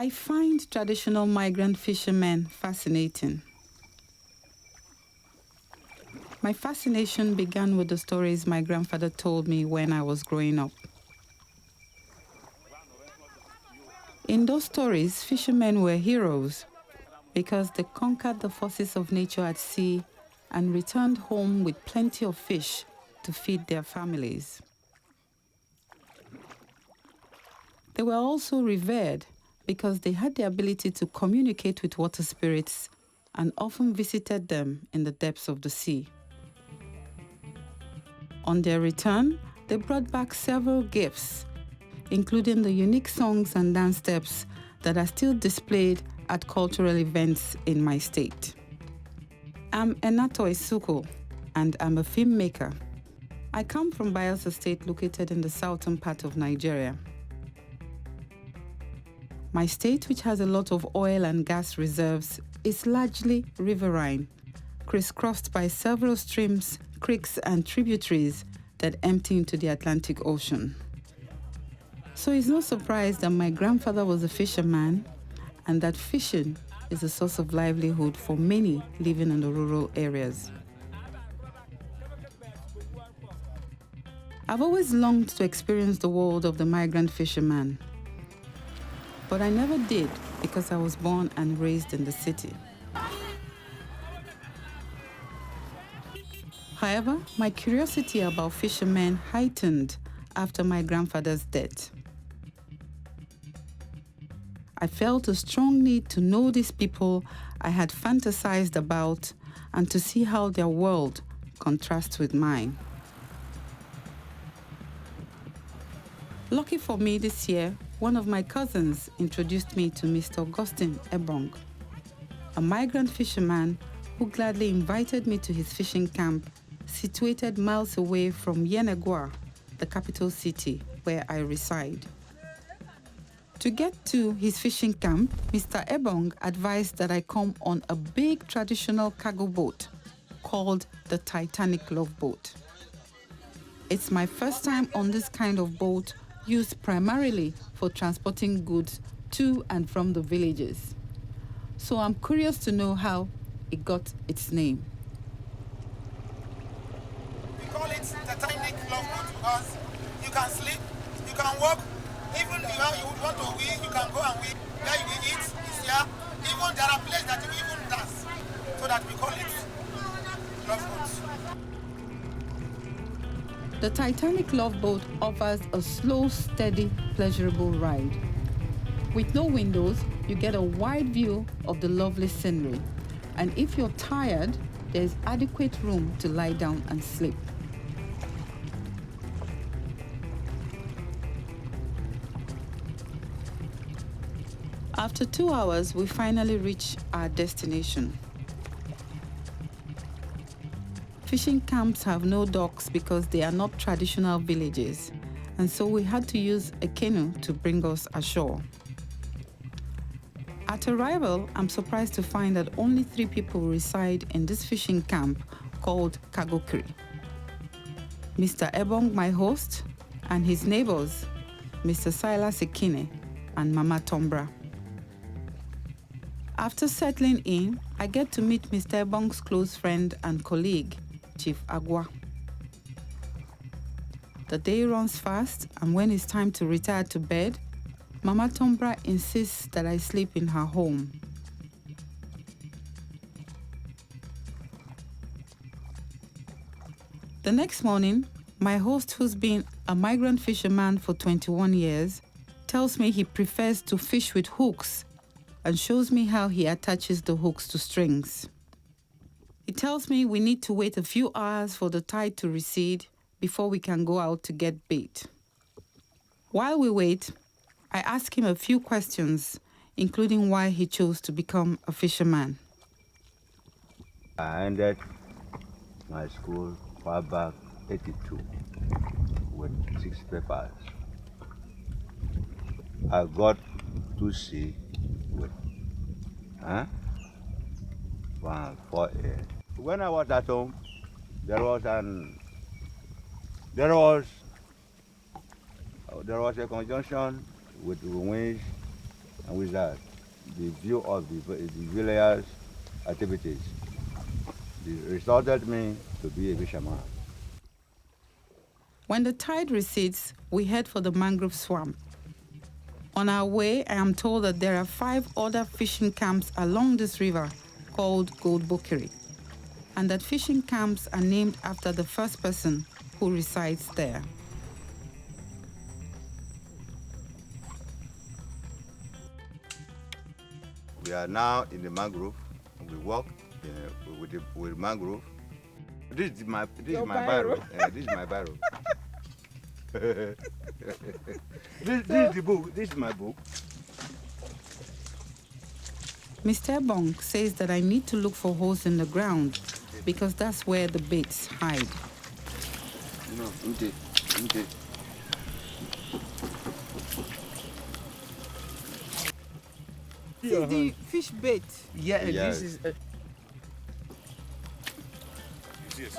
I find traditional migrant fishermen fascinating. My fascination began with the stories my grandfather told me when I was growing up. In those stories, fishermen were heroes because they conquered the forces of nature at sea and returned home with plenty of fish to feed their families. They were also revered because they had the ability to communicate with water spirits and often visited them in the depths of the sea. On their return, they brought back several gifts, including the unique songs and dance steps that are still displayed at cultural events in my state. I'm Enato Isuko, and I'm a filmmaker. I come from Bayelsa State, located in the southern part of Nigeria. My state, which has a lot of oil and gas reserves, is largely riverine, crisscrossed by several streams, creeks, and tributaries that empty into the Atlantic Ocean. So it's no surprise that my grandfather was a fisherman and that fishing is a source of livelihood for many living in the rural areas. I've always longed to experience the world of the migrant fisherman, but I never did because I was born and raised in the city. However, my curiosity about fishermen heightened after my grandfather's death. I felt a strong need to know these people I had fantasized about and to see how their world contrasts with mine. Lucky for me this year, one of my cousins introduced me to Mr. Augustine Ebong, a migrant fisherman who gladly invited me to his fishing camp situated miles away from Yenagoa, the capital city where I reside. To get to his fishing camp, Mr. Ebong advised that I come on a big traditional cargo boat called the Titanic Love Boat. It's my first time on this kind of boat, used primarily for transporting goods to and from the villages. So I'm curious to know how it got its name. We call it the Titanic Love Boat because you can sleep, you can walk, even if you want to wee, you can go and wee. There you will eat, is here. Even there are places that you even dance, so that we call it Love Boat. The Titanic Love Boat offers a slow, steady, pleasurable ride. With no windows, you get a wide view of the lovely scenery. And if you're tired, there's adequate room to lie down and sleep. After 2 hours, we finally reach our destination. Fishing camps have no docks because they are not traditional villages, and so we had to use a canoe to bring us ashore. At arrival, I'm surprised to find that only 3 people reside in this fishing camp called Kagokiri. Mr. Ebong, my host, and his neighbors, Mr. Silas Ikine and Mama Tombra. After settling in, I get to meet Mr. Ebong's close friend and colleague, Chief Agua. The day runs fast, and when it's time to retire to bed, Mama Tombra insists that I sleep in her home. The next morning, my host, who's been a migrant fisherman for 21 years, tells me he prefers to fish with hooks and shows me how he attaches the hooks to strings. He tells me we need to wait a few hours for the tide to recede before we can go out to get bait. While we wait, I ask him a few questions, including why he chose to become a fisherman. I ended my school far back 82 with 6 papers. I got to sea with 4A. When I was at home, there was a conjunction with the winds And with that, the view of the villagers' activities resulted me to be a fisherman. When the tide recedes, we head for the mangrove swamp. On our way, I am told that there are 5 other fishing camps along this river called Kagokiri, and that fishing camps are named after the first person who resides there. We are now in the mangrove. We walk with mangrove. This is my barrow. This is my barrow. This is the book. This is my book. Mr. Ebong says that I need to look for holes in the ground because that's where the baits hide. No, okay. This is the fish bait. Yeah, Yes. this is. Yes.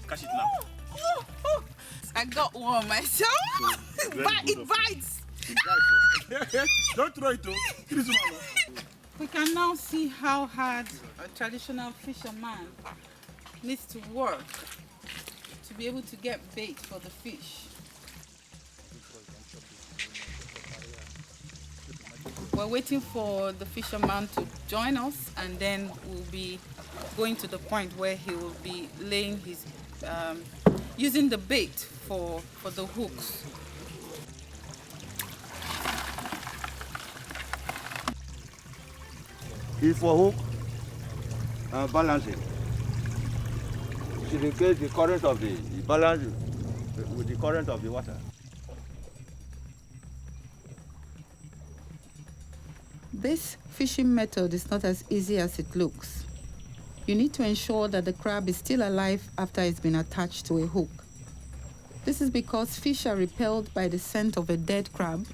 Catch it now. I got one myself. It bites. Don't throw it, though. This one. We can now see how hard a traditional fisherman needs to work to be able to get bait for the fish. We're waiting for the fisherman to join us, and then we'll be going to the point where he will be laying his, using the bait for the hooks. If for hook, balancing. Should engage the current of the balance with the current of the water. This fishing method is not as easy as it looks. You need to ensure that the crab is still alive after it's been attached to a hook. This is because fish are repelled by the scent of a dead crab,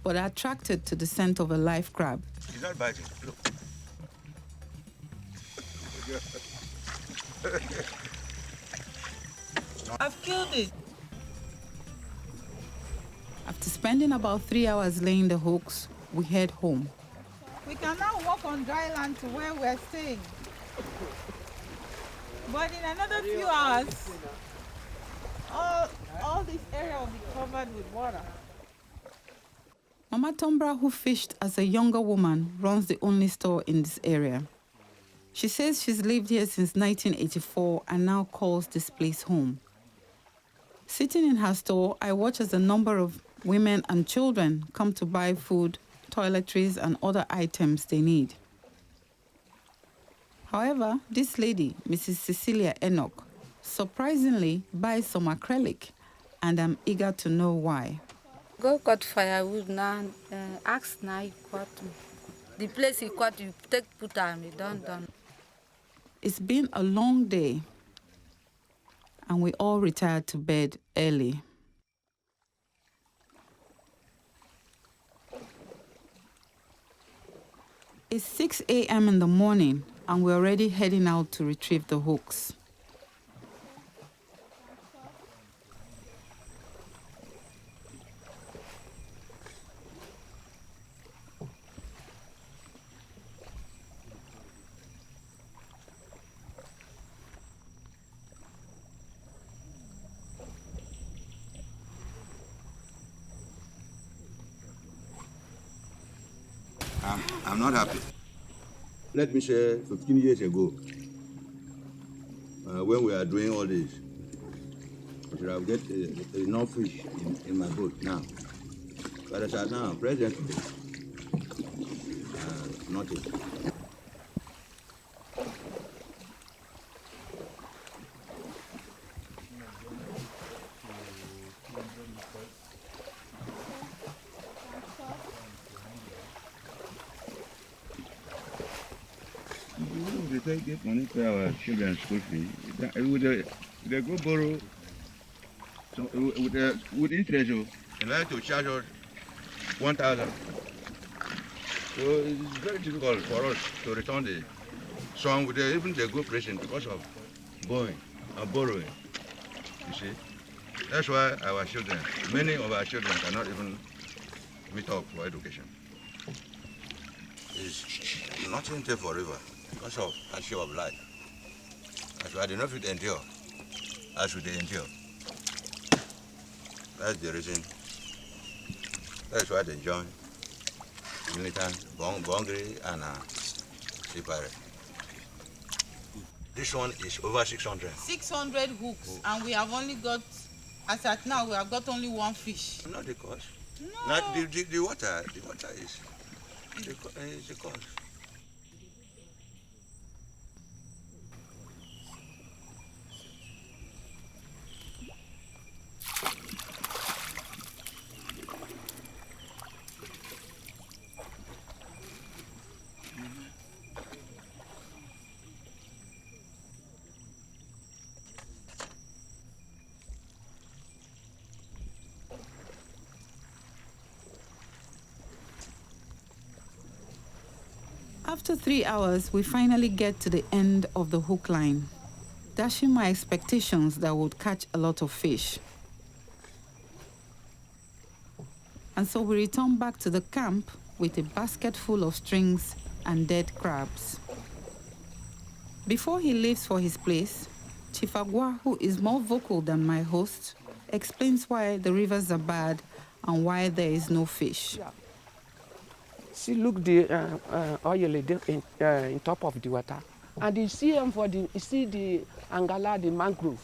but are attracted to the scent of a live crab. It's not biting. Look. I've killed it. After spending about 3 hours laying the hooks, we head home. We can now walk on dry land to where we're staying. But in another few hours, all this area will be covered with water. Mama Tombra, who fished as a younger woman, runs the only store in this area. She says she's lived here since 1984 and now calls this place home. Sitting in her store, I watch as a number of women and children come to buy food, toiletries, and other items they need. However, this lady, Mrs. Cecilia Enoch, surprisingly buys some acrylic, and I'm eager to know why. Go cut firewood now, ask now you cut. The place you cut, you take put on, you don't done. It's been a long day, and we all retired to bed early. It's 6 a.m. in the morning, and we're already heading out to retrieve the hooks. I'm not happy. Let me say 15 years ago, when we are doing all this, I should have get enough fish in my boat now. But as I now, presently, nothing. They get money for our children's school fee. They go borrow so with interest. They like to charge us 1,000. So it's very difficult for us to return the some with even the good pricing because of borrowing. You see, that's why our children, many of our children cannot even meet up for education. It's nothing there for river because of hardship of life. As I did not fit endure, as we endure. That's the reason. That's why they join militant, Bongri and Sipare. This one is over 600. 600 hooks, and we have only got, as at now, we have got only one fish. Not the cost. No. Not the water. The water is the cost. After 3 hours, we finally get to the end of the hook line, dashing my expectations that would catch a lot of fish. And so we return back to the camp with a basket full of strings and dead crabs. Before he leaves for his place, Chief Agua, who is more vocal than my host, explains why the rivers are bad and why there is no fish. Yeah. See, look the oil in top of the water, and you see them you see the angala, the mangrove.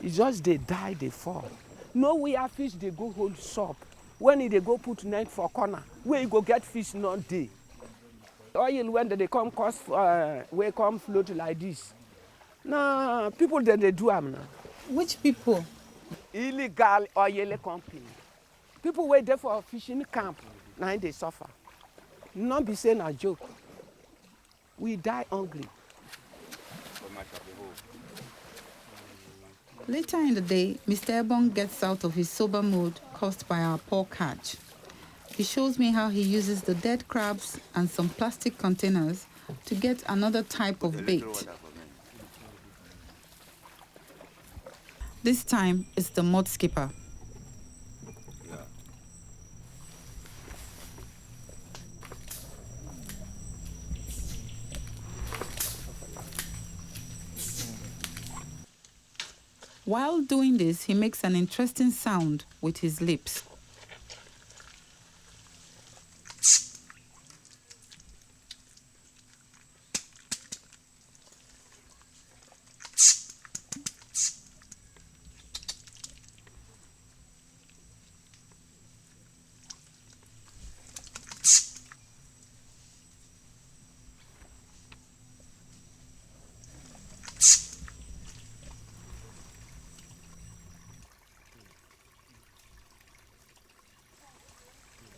It's just they die, they fall. No way a fish they go hold sup. When they go put net for corner, where you go get fish not day. Oil when they come cost where come float like this. Nah, people then they do them now. Which people? Illegal oil company. People wait there for a fishing camp. Now they suffer. Not be saying a joke. We die hungry. Later in the day, Mr. Ebong gets out of his sober mood caused by our poor catch. He shows me how he uses the dead crabs and some plastic containers to get another type of bait. This time, it's the mud skipper. While doing this, he makes an interesting sound with his lips.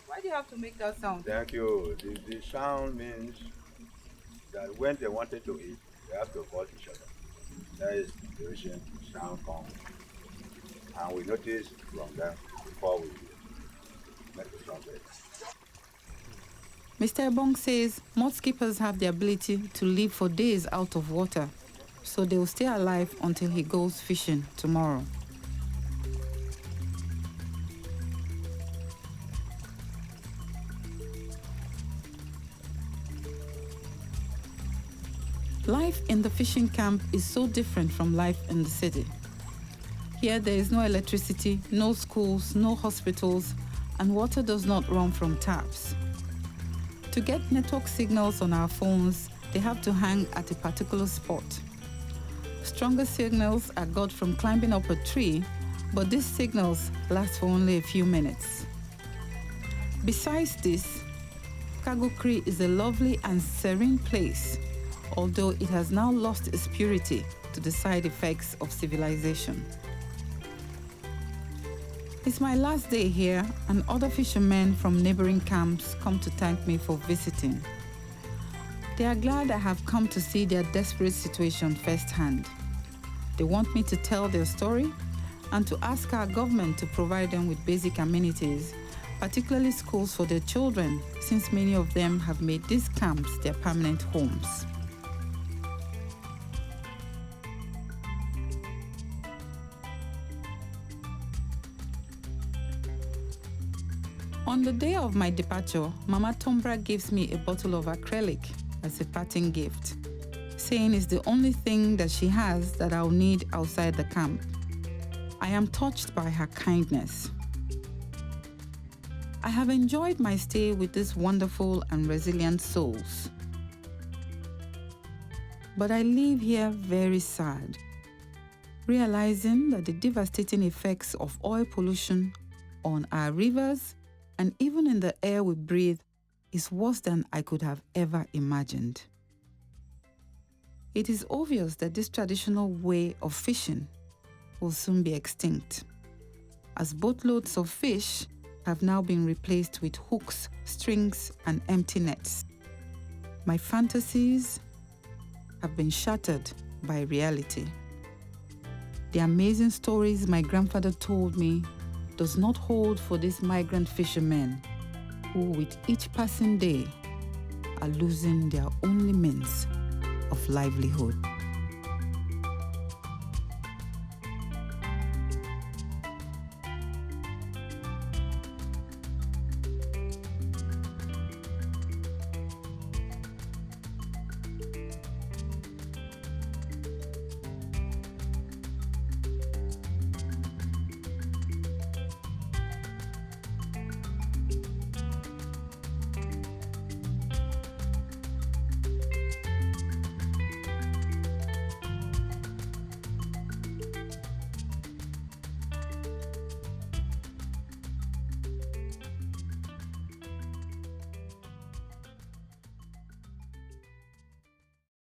Why do you have to make that sound? Thank you. The sound means that when they wanted to eat, they have to call each other. That is the reason sound comes. And we notice from them before we make the trumpet. Mr. Ebong says mud skippers have the ability to live for days out of water, so they will stay alive until he goes fishing tomorrow. Life in the fishing camp is so different from life in the city. Here there is no electricity, no schools, no hospitals, and water does not run from taps. To get network signals on our phones, they have to hang at a particular spot. Stronger signals are got from climbing up a tree, but these signals last for only a few minutes. Besides this, Kagokiri is a lovely and serene place, although it has now lost its purity to the side effects of civilization. It's my last day here, and other fishermen from neighboring camps come to thank me for visiting. They are glad I have come to see their desperate situation firsthand. They want me to tell their story and to ask our government to provide them with basic amenities, particularly schools for their children, since many of them have made these camps their permanent homes. On the day of my departure, Mama Tombra gives me a bottle of acrylic as a parting gift, saying it's the only thing that she has that I'll need outside the camp. I am touched by her kindness. I have enjoyed my stay with these wonderful and resilient souls. But I leave here very sad, realizing that the devastating effects of oil pollution on our rivers and even in the air we breathe is worse than I could have ever imagined. It is obvious that this traditional way of fishing will soon be extinct, as boatloads of fish have now been replaced with hooks, strings, and empty nets. My fantasies have been shattered by reality. The amazing stories my grandfather told me does not hold for these migrant fishermen who, with each passing day, are losing their only means of livelihood.